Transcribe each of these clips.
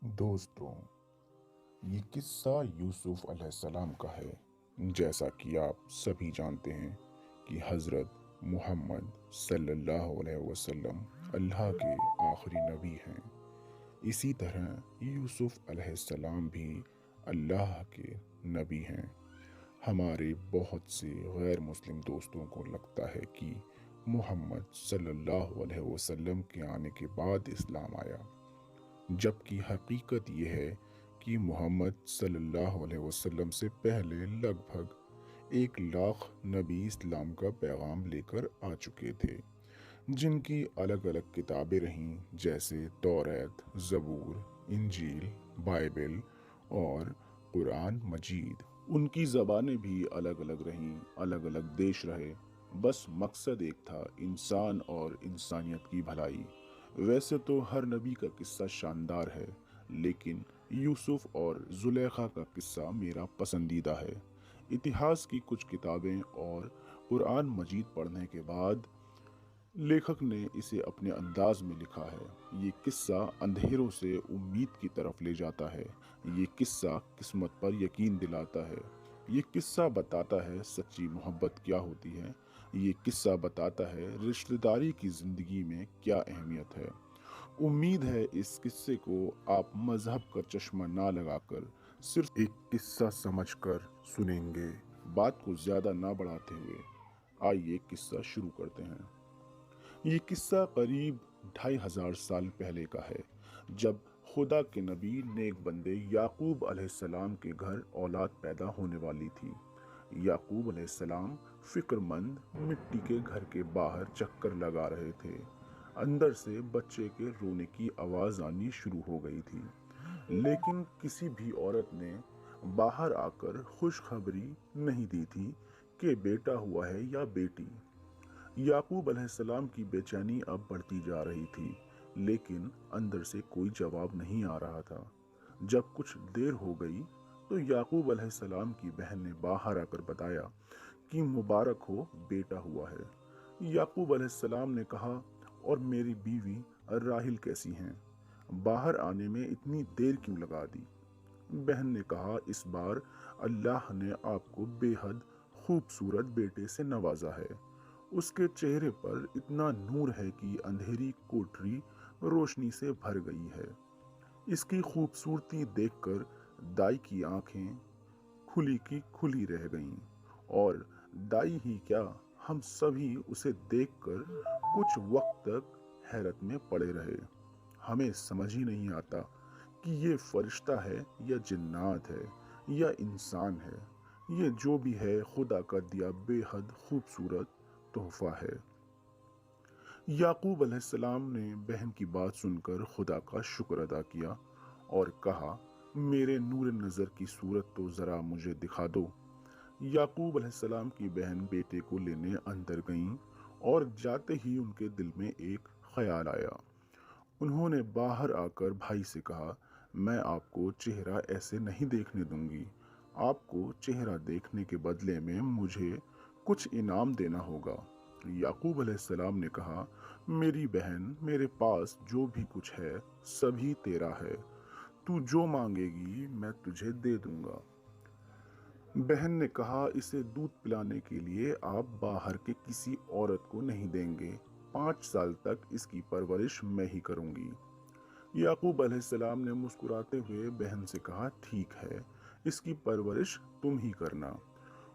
दोस्तों, ये किस्सा यूसुफ अलैहिस्सलाम का है। जैसा कि आप सभी जानते हैं कि हज़रत मोहम्मद सल्लल्लाहु अलैहि वसल्लम अल्लाह के आखिरी नबी हैं। इसी तरह यूसुफ अलैहिस्सलाम भी अल्लाह के नबी हैं। हमारे बहुत से गैर मुस्लिम दोस्तों को लगता है कि मोहम्मद सल्लल्लाहु अलैहि वसल्लम के आने के बाद इस्लाम आया, जबकि हकीकत यह है कि मोहम्मद सल्लल्लाहु अलैहि वसल्लम से पहले लगभग 1 लाख नबी इस्लाम का पैगाम लेकर आ चुके थे, जिनकी अलग अलग किताबें रहीं, जैसे तौरात, ज़बूर, इंजील, बाइबल और कुरान मजीद। उनकी ज़बानें भी अलग अलग रहीं, अलग अलग देश रहे, बस मकसद एक था, इंसान और इंसानियत की भलाई। वैसे तो हर नबी का किस्सा शानदार है, लेकिन यूसुफ और जुलेखा का किस्सा मेरा पसंदीदा है। इतिहास की कुछ किताबें और कुरान मजीद पढ़ने के बाद लेखक ने इसे अपने अंदाज में लिखा है। ये किस्सा अंधेरों से उम्मीद की तरफ ले जाता है। ये किस्सा किस्मत पर यकीन दिलाता है। ये किस्सा बताता है सच्ची मोहब्बत क्या होती है। ये किस्सा बताता है रिश्तेदारी की ज़िंदगी में क्या अहमियत है। उम्मीद है इस किस्से को आप मजहब का चश्मा ना लगाकर सिर्फ एक किस्सा समझकर सुनेंगे। बात को ज़्यादा ना बढ़ाते हुए आइए किस्सा शुरू करते हैं। ये किस्सा करीब 2500 साल पहले का है, जब खुदा के नबी नेक बंदे याकूब अलैहिस्सलाम के घर औलाद पैदा होने वाली थी। याकूब अलैहिस्सलाम फिक्रमंद मिट्टी के घर के बाहर चक्कर लगा रहे थे। अंदर से बच्चे के रोने की आवाज आनी शुरू हो गई थी, लेकिन किसी भी औरत ने बाहर आकर खुशखबरी नहीं दी थी कि बेटा हुआ है या बेटी। याकूब अलैहिस्सलाम की बेचैनी अब बढ़ती जा रही थी, लेकिन अंदर से कोई जवाब नहीं आ रहा था। जब कुछ देर हो गई तो याकूब अलैहिस्सलाम की बहन ने बाहर आकर बताया कि मुबारक हो, बेटा हुआ है। याकूब अलैहिस्सलाम ने कहा, और मेरी बीवी राहिल कैसी हैं? बाहर आने में इतनी देर क्यों लगा दी? बहन ने कहा, इस बार अल्लाह ने आपको बेहद खूबसूरत बेटे से नवाजा है। उसके चेहरे पर इतना नूर है कि अंधेरी कोठरी रोशनी से भर गई है। इसकी खूबसूरती देखकर दाई की आंखें खुली की खुली रह गईं, और दाई ही क्या, हम सभी उसे देखकर कुछ वक्त तक हैरत में पड़े रहे। हमें समझ ही नहीं आता कि ये फरिश्ता है या जिन्नात है या इंसान है। ये जो भी है, खुदा का दिया बेहद खूबसूरत तोहफा है। याकूब अलैहिस्सलाम ने बहन की बात सुनकर खुदा का शुक्र अदा किया और कहा, मेरे नूर नज़र की सूरत तो ज़रा मुझे दिखा दो। याकूब अलैहिस्सलाम की बहन बेटे को लेने अंदर गईं, और जाते ही उनके दिल में एक ख्याल आया। उन्होंने बाहर आकर भाई से कहा, मैं आपको चेहरा ऐसे नहीं देखने दूंगी। आपको चेहरा देखने के बदले में मुझे कुछ इनाम देना होगा। याकूब अलैहिस्सलाम ने कहा, मेरी बहन, मेरे पास जो भी कुछ है सभी तेरा है। तू जो मांगेगी मैं तुझे दे दूंगा। बहन ने कहा, इसे दूध पिलाने के लिए आप बाहर के किसी औरत को नहीं देंगे। 5 साल तक इसकी परवरिश मैं ही करूंगी। याकूब अलैहिस्सलाम ने मुस्कुराते हुए बहन से कहा, ठीक है, इसकी परवरिश तुम ही करना।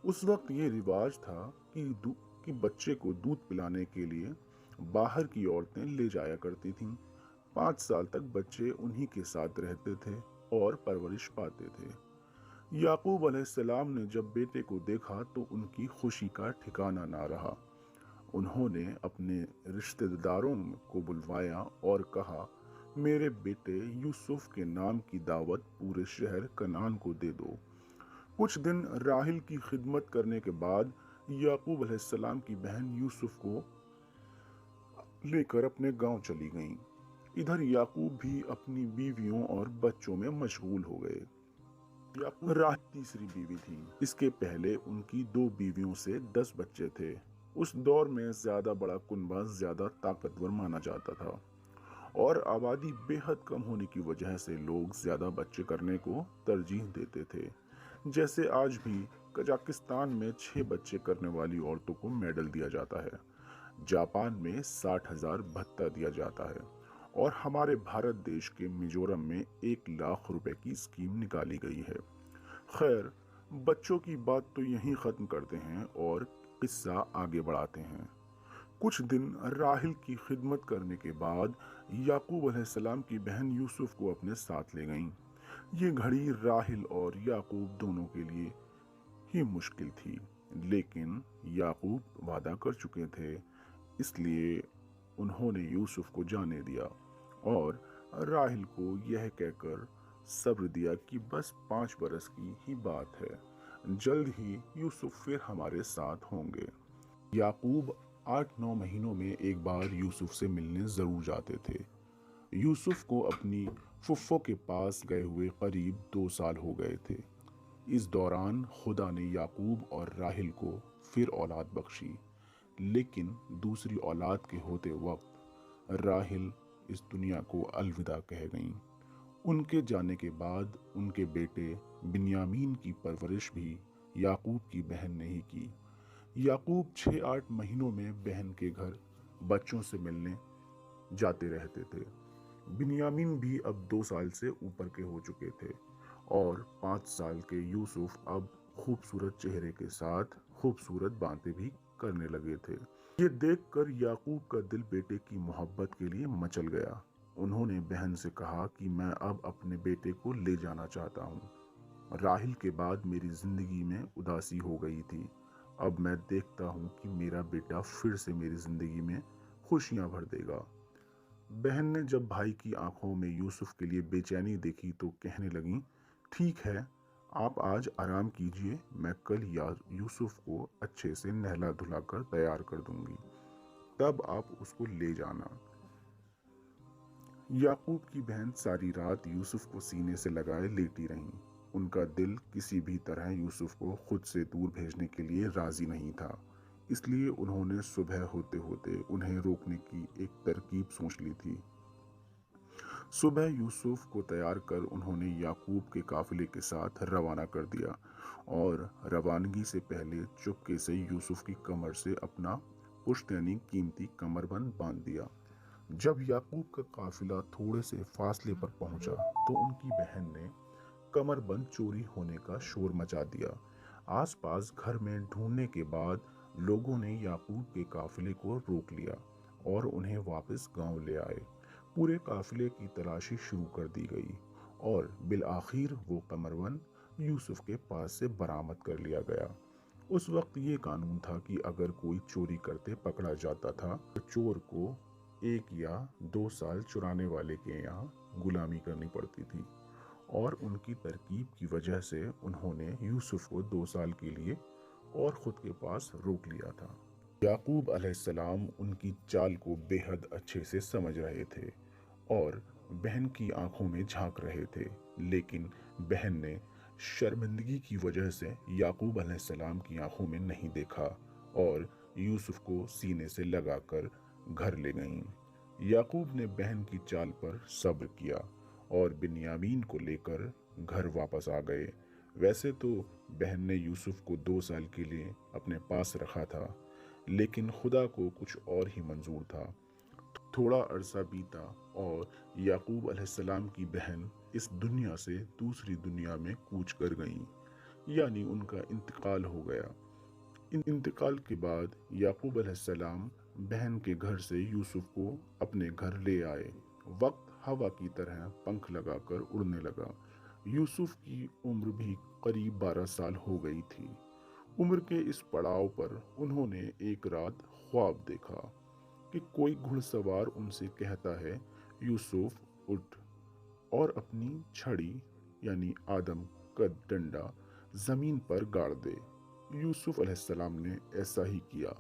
उस वक्त ये रिवाज था कि बच्चे को दूध पिलाने के लिए बाहर की औरतें ले जाया करती थीं। 5 साल तक बच्चे उन्हीं के साथ रहते थे और परवरिश पाते थे। याकूब अलैहिस्सलाम ने जब बेटे को देखा तो उनकी खुशी का ठिकाना ना रहा। उन्होंने अपने रिश्तेदारों को बुलवाया और कहा, मेरे बेटे यूसुफ के नाम की दावत पूरे शहर कनान को दे दो। कुछ दिन राहिल की खिदमत करने के बाद याकूब अलैहिस्सलाम की बहन यूसुफ को लेकर अपने गांव चली गईं। इधर याकूब भी अपनी बीवियों और बच्चों में मशगूल हो गए। याकूब राहिल तीसरी बीवी थी। इसके पहले उनकी 2 बीवियों से 10 बच्चे थे। उस दौर में ज्यादा बड़ा कुनबा ज्यादा ताकतवर माना जाता था, और आबादी बेहद कम होने की वजह से लोग ज्यादा बच्चे करने को तरजीह देते थे। जैसे आज भी कजाकिस्तान में 6 बच्चे करने वाली औरतों को मेडल दिया जाता है, जापान में 60,000 भत्ता दिया जाता है, और हमारे भारत देश के मिजोरम में 1 लाख रुपए की स्कीम निकाली गई है। खैर, बच्चों की बात तो यहीं ख़त्म करते हैं और किस्सा आगे बढ़ाते हैं। कुछ दिन राहिल की खिदमत करने के बाद याकूब अलैहिस्सलाम की बहन यूसुफ को अपने साथ ले गईं। ये घड़ी राहिल और याकूब दोनों के लिए ही मुश्किल थी, लेकिन याकूब वादा कर चुके थे, इसलिए उन्होंने यूसुफ को जाने दिया और राहिल को यह कहकर सब्र दिया कि बस 5 बरस की ही बात है, जल्द ही यूसुफ फिर हमारे साथ होंगे। याकूब 8-9 महीनों में एक बार यूसुफ से मिलने जरूर जाते थे। यूसुफ को अपनी फुफ्फो के पास गए हुए करीब 2 साल हो गए थे। इस दौरान खुदा ने याकूब और राहिल को फिर औलाद बख्शी, लेकिन दूसरी औलाद के होते वक्त राहिल इस दुनिया को अलविदा कह गईं। उनके जाने के बाद उनके बेटे बिन्यामीन की परवरिश भी याकूब की बहन ने ही की। याकूब 6-8 महीनों में बहन के घर बच्चों से मिलने जाते रहते थे। बिन्यामीन भी अब 2 साल से ऊपर के हो चुके थे और 5 साल के यूसुफ अब खूबसूरत चेहरे के साथ खूबसूरत बातें भी करने लगे थे। ये देखकर याकूब का दिल बेटे की मोहब्बत के लिए मचल गया। उन्होंने बहन से कहा कि मैं अब अपने बेटे को ले जाना चाहता हूँ। राहिल के बाद मेरी जिंदगी में उदासी हो गई थी। अब मैं देखता हूँ कि मेरा बेटा फिर से मेरी जिंदगी में खुशियां भर देगा। बहन ने जब भाई की आंखों में यूसुफ के लिए बेचैनी देखी तो कहने लगी, ठीक है, आप आज आराम कीजिए, मैं कल यूसुफ को अच्छे से नहला धुला कर तैयार कर दूंगी, तब आप उसको ले जाना। याकूब की बहन सारी रात यूसुफ को सीने से लगाए लेटी रहीं। उनका दिल किसी भी तरह यूसुफ को खुद से दूर भेजने के लिए राजी नहीं था, इसलिए उन्होंने सुबह होते होते उन्हें रोकने की एक तरकीब सोच ली थी। सुबह यूसुफ को तैयार कर उन्होंने याकूब के काफिले के साथ रवाना कर दिया और रवानगी से पहले चुपके से यूसुफ की कमर से अपना पुश्तैनी कीमती कमरबंद बांध दिया। जब याकूब का काफिला थोड़े से फासले पर पहुंचा तो उनकी बहन ने कमरबंद चोरी होने का शोर मचा दिया। आसपास घर में ढूंढने के बाद लोगों ने याकूब के काफिले को रोक लिया और उन्हें वापस गांव ले आए। पूरे काफिले की तलाशी शुरू कर दी गई और बिल आखिर वो कमरबंद यूसुफ के पास से बरामद कर लिया गया। उस वक्त ये कानून था कि अगर कोई चोरी करते पकड़ा जाता था तो चोर को 1 या 2 साल चुराने वाले के यहाँ गुलामी करनी पड़ती थी, और उनकी तरकीब की वजह से उन्होंने यूसुफ को 2 साल के लिए और खुद के पास रोक लिया था। याकूब अलैहिस्सलाम उनकी चाल को बेहद अच्छे से समझ रहे थे और बहन की आंखों में झांक रहे थे, लेकिन बहन ने शर्मिंदगी की वजह से याकूब अलैहिस्सलाम की आंखों में नहीं देखा और यूसुफ को सीने से लगाकर घर ले गईं। याकूब ने बहन की चाल पर सब्र किया और बिन्यामीन को लेकर घर वापस आ गए। वैसे तो बहन ने यूसुफ को 2 साल के लिए अपने पास रखा था, लेकिन खुदा को कुछ और ही मंजूर था। थोड़ा अरसा बीता और याकूब अलैहिस्सलाम की बहन इस दुनिया से दूसरी दुनिया में कूच कर गईं, यानी उनका इंतकाल हो गया। इंतकाल के बाद याकूब अलैहिस्सलाम बहन के घर से यूसुफ को अपने घर ले आए। वक्त हवा की तरह पंख लगाकर उड़ने लगा। यूसुफ की उम्र भी करीब 12 साल हो गई थी। उम्र के इस पड़ाव पर उन्होंने एक रात ख्वाब देखा कि कोई घुड़सवार उनसे कहता है, यूसुफ उठ और अपनी छड़ी यानी आदम का डंडा जमीन पर गाड़ दे। यूसुफ अलैहिस्सलाम ने ऐसा ही किया।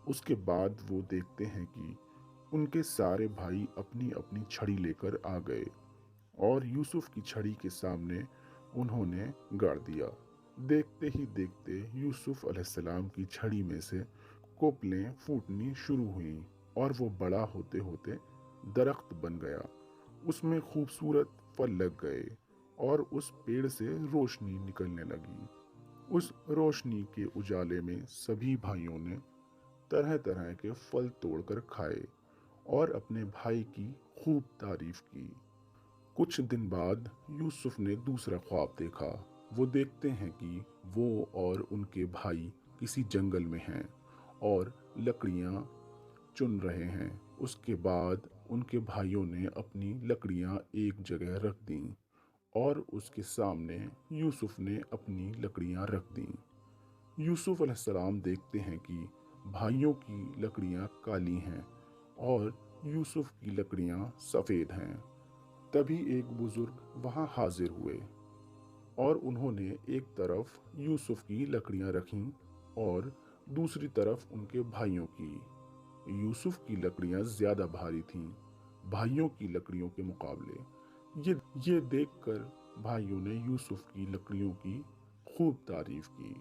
उसके बाद वो देखते हैं कि उनके सारे भाई अपनी अपनी छड़ी लेकर आ गए और यूसुफ की छड़ी के सामने उन्होंने गाड़ दिया। देखते ही देखते यूसुफ अलैहिस्सलाम की छड़ी में से कोपलें फूटनी शुरू हुईं और वो बड़ा होते होते درخت بن گیا، اس میں خوبصورت پھل لگ گئے اور اس پیڑ سے روشنی نکلنے لگی۔ اس روشنی کے اجالے میں سبھی بھائیوں نے طرح طرح کے پھل توڑ کر کھائے اور اپنے بھائی کی خوب تعریف کی۔ کچھ دن بعد یوسف نے دوسرا خواب دیکھا۔ وہ دیکھتے ہیں کہ وہ اور ان کے بھائی کسی جنگل میں ہیں اور لکڑیاں چن رہے ہیں۔ اس کے بعد ان کے بھائیوں نے اپنی لکڑیاں ایک جگہ رکھ دیں اور اس کے سامنے یوسف نے اپنی لکڑیاں رکھ دیں۔ یوسف علیہ السلام دیکھتے ہیں کہ بھائیوں کی لکڑیاں کالی ہیں اور یوسف کی لکڑیاں سفید ہیں۔ تبھی ایک بزرگ وہاں حاضر ہوئے اور انہوں نے ایک طرف یوسف کی لکڑیاں رکھیں اور دوسری طرف ان کے بھائیوں کی۔ یوسف کی لکڑیاں زیادہ بھاری تھیں بھائیوں کی لکڑیوں کے مقابلے۔ یہ دیکھ کر بھائیوں نے یوسف کی لکڑیوں کی خوب تعریف کی۔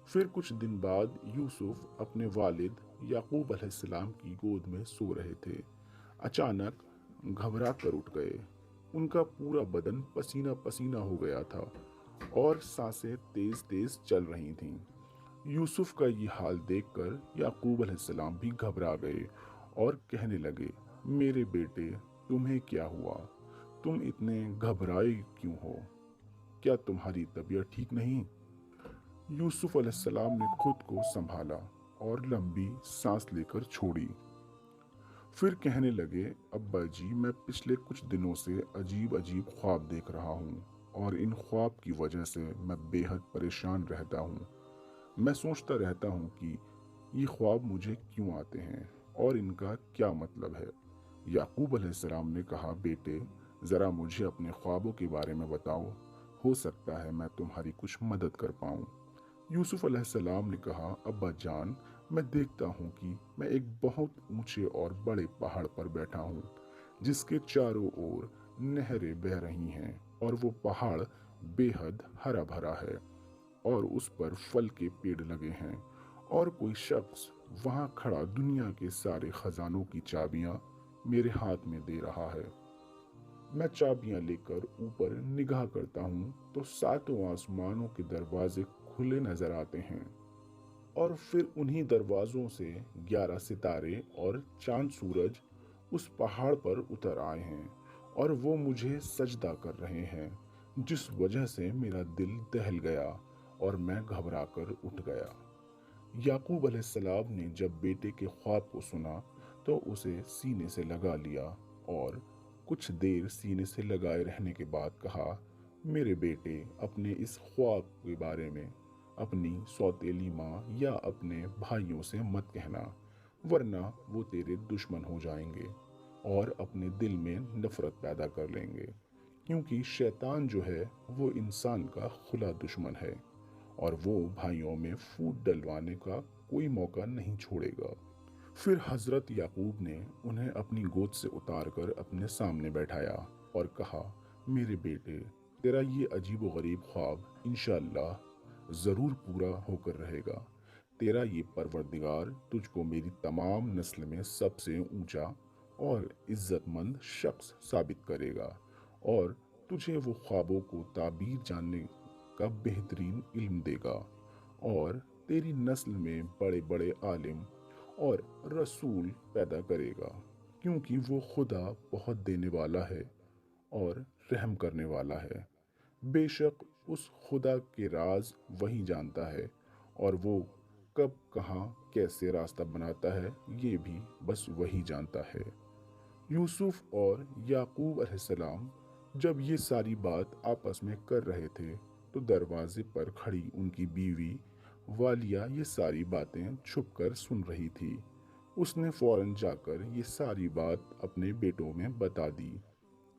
پھر کچھ دن بعد یوسف اپنے والد یعقوب علیہ السلام کی گود میں سو رہے تھے۔ اچانک گھبرا کر اٹھ گئے۔ ان کا پورا بدن پسینہ پسینہ ہو گیا تھا اور سانسیں تیز تیز چل رہی تھیں۔ یوسف کا یہ حال دیکھ کر یعقوب علیہ السلام بھی گھبرا گئے اور کہنے لگے، میرے بیٹے، تمہیں کیا ہوا؟ تم اتنے گھبرائے کیوں ہو؟ کیا تمہاری طبیعت ٹھیک نہیں؟ یوسف علیہ السلام نے خود کو سنبھالا اور لمبی سانس لے کر چھوڑی۔ پھر کہنے لگے، ابا جی، میں پچھلے کچھ دنوں سے عجیب عجیب خواب دیکھ رہا ہوں اور ان خواب کی وجہ سے میں بے حد پریشان رہتا ہوں۔ میں سوچتا رہتا ہوں کہ یہ خواب مجھے کیوں آتے ہیں اور ان کا کیا مطلب ہے۔ یعقوب علیہ السلام نے کہا، بیٹے، ذرا مجھے اپنے خوابوں کے بارے میں بتاؤ، ہو سکتا ہے میں تمہاری کچھ مدد کر پاؤں۔ یوسف علیہ السلام نے کہا، ابا جان، میں دیکھتا ہوں کہ میں ایک بہت اونچے اور بڑے پہاڑ پر بیٹھا ہوں جس کے چاروں اور نہریں بہہ رہی ہیں اور وہ پہاڑ بے حد ہرا بھرا ہے اور اس پر پھل کے پیڑ لگے ہیں اور کوئی شخص وہاں کھڑا دنیا کے سارے خزانوں کی چابیاں میرے ہاتھ میں دے رہا ہے۔ میں چابیاں لے کر اوپر نگاہ کرتا ہوں تو ساتوں آسمانوں کے دروازے کھلے نظر آتے ہیں اور پھر انہی دروازوں سے 11 ستارے اور چاند سورج اس پہاڑ پر اتر آئے ہیں اور وہ مجھے سجدہ کر رہے ہیں، جس وجہ سے میرا دل دہل گیا اور میں گھبرا کر اٹھ گیا۔ یعقوب علیہ السلام نے جب بیٹے کے خواب کو سنا تو اسے سینے سے لگا لیا اور کچھ دیر سینے سے لگائے رہنے کے بعد کہا، میرے بیٹے، اپنے اس خواب کے بارے میں اپنی سوتیلی ماں یا اپنے بھائیوں سے مت کہنا، ورنہ وہ تیرے دشمن ہو جائیں گے اور اپنے دل میں نفرت پیدا کر لیں گے، کیونکہ شیطان جو ہے وہ انسان کا کھلا دشمن ہے اور وہ بھائیوں میں پھوٹ ڈلوانے کا کوئی موقع نہیں چھوڑے گا۔ پھر حضرت یعقوب نے انہیں اپنی گود سے اتار کر اپنے سامنے بیٹھایا اور کہا، میرے بیٹے، تیرا یہ عجیب و غریب خواب انشاءاللہ ضرور پورا ہو کر رہے گا۔ تیرا یہ پروردگار تجھ کو میری تمام نسل میں سب سے اونچا اور عزت مند شخص ثابت کرے گا اور تجھے وہ خوابوں کو تعبیر جاننے کا بہترین علم دے گا اور تیری نسل میں بڑے بڑے عالم اور رسول پیدا کرے گا، کیونکہ وہ خدا بہت دینے والا ہے اور رحم کرنے والا ہے۔ بے شک اس خدا کے راز وہی جانتا ہے اور وہ کب کہاں کیسے راستہ بناتا ہے یہ بھی بس وہی جانتا ہے۔ یوسف اور یعقوب علیہ السلام جب یہ ساری بات آپس میں کر رہے تھے تو دروازے پر کھڑی ان کی بیوی والیہ یہ ساری باتیں چھپ کر سن رہی تھی۔ اس نے فوراً جا کر یہ ساری بات اپنے بیٹوں میں بتا دی۔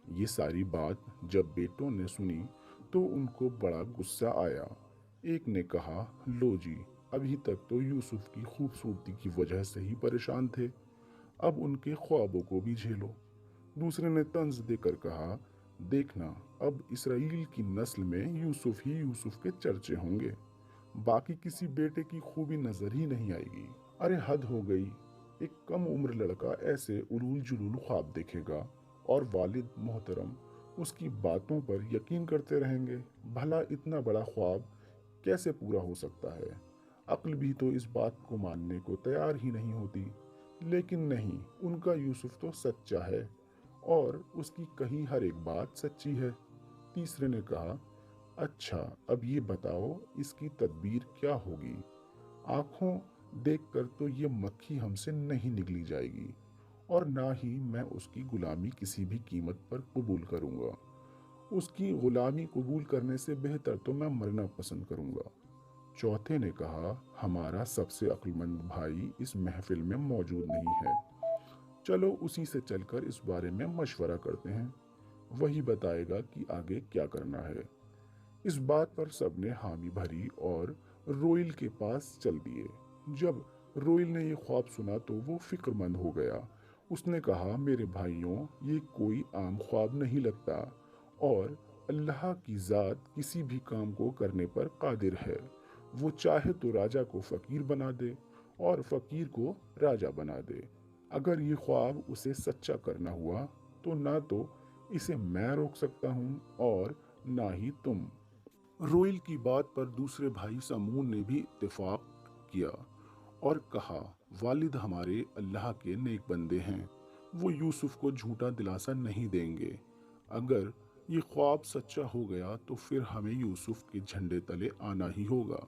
یہ ساری بات جب بیٹوں نے سنی تو ان کو بڑا غصہ آیا۔ ایک نے کہا، لو جی، ابھی تک تو یوسف کی خوبصورتی کی وجہ سے ہی پریشان تھے، اب ان کے خوابوں کو بھی جھیلو۔ دوسرے نے طنز دے کر کہا، دیکھنا، اب اسرائیل کی نسل میں یوسف ہی یوسف کے چرچے ہوں گے، باقی کسی بیٹے کی خوبی نظر ہی نہیں آئے گی۔ ارے حد ہو گئی، एक कम उम्र लड़का ऐसे उलूल जुलूल ख्वाब देखेगा और वालिद मोहतरम उसकी बातों पर यकीन करते रहेंगे? भला इतना बड़ा ख्वाब कैसे पूरा हो सकता है? अक्ल भी तो इस बात को मानने को तैयार ही नहीं होती। लेकिन नहीं, उनका यूसुफ तो सच्चा है और उसकी कही हर एक बात सच्ची है। तीसरे ने कहा, अच्छा अब ये बताओ इसकी तदबीर क्या होगी? आंखों देखकर तो ये मक्खी हमसे नहीं निकली जाएगी और ना ही मैं उसकी गुलामी किसी भी कीमत पर कबूल करूंगा। उसकी गुलामी कबूल करने से बेहतर तो मैं मरना पसंद करूंगा। चौथे ने कहा, हमारा सबसे अक्लमंद भाई इस महफिल में मौजूद नहीं है, चलो उसी से चलकर इस बारे में मशवरा करते हैं, वही बताएगा कि आगे क्या करना है। इस बात पर सबने हामी भरी और रोइल के पास चल दिए। जब रोइल ने ये ख्वाब सुना तो वो फिक्रमंद हो गया। उसने कहा, मेरे भाइयों, ये कोई आम ख्वाब नहीं लगता और अल्लाह की ज़ात किसी भी काम को करने पर कादिर है। वो चाहे तो राजा को फ़कीर बना दे और फ़कीर को राजा बना दे। अगर ये ख्वाब उसे सच्चा करना हुआ तो ना तो इसे मैं रोक सकता हूँ और ना ही तुम। रोइल की बात पर दूसरे भाई समून ने भी इत्तेफाक किया और कहा, वालिद हमारे अल्लाह के नेक बंदे हैं, वो यूसुफ को झूठा दिलासा नहीं देंगे। अगर ये ख्वाब सच्चा हो गया तो फिर हमें यूसुफ के झंडे तले आना ही होगा।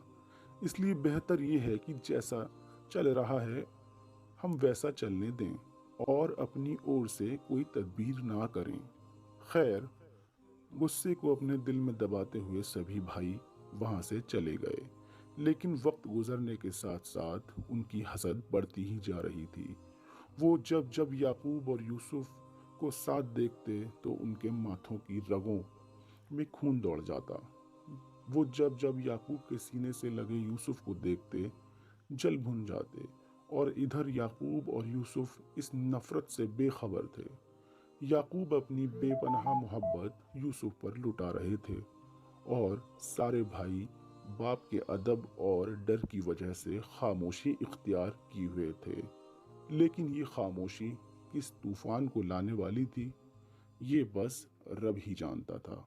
इसलिए बेहतर ये है कि जैसा चल रहा है हम वैसा चलने दें और अपनी ओर से कोई तदबीर ना करें। खैर, गुस्से को अपने दिल में दबाते हुए सभी भाई वहां से चले गए। लेकिन वक्त गुजरने के साथ साथ उनकी हसद बढ़ती ही जा रही थी। वो जब जब याकूब और यूसुफ को साथ देखते तो उनके माथों की रगों में खून दौड़ जाता। वो जब जब याकूब के सीने से लगे यूसुफ को देखते जल भुन जाते और इधर याकूब और यूसुफ इस नफरत से बेखबर थे। याकूब अपनी बेपनाह मोहब्बत यूसुफ पर लुटा रहे थे और सारे भाई बाप के अदब और डर की वजह से खामोशी इख्तियार किए हुए थे। लेकिन ये खामोशी किस तूफान को लाने वाली थी, ये बस रब ही जानता था।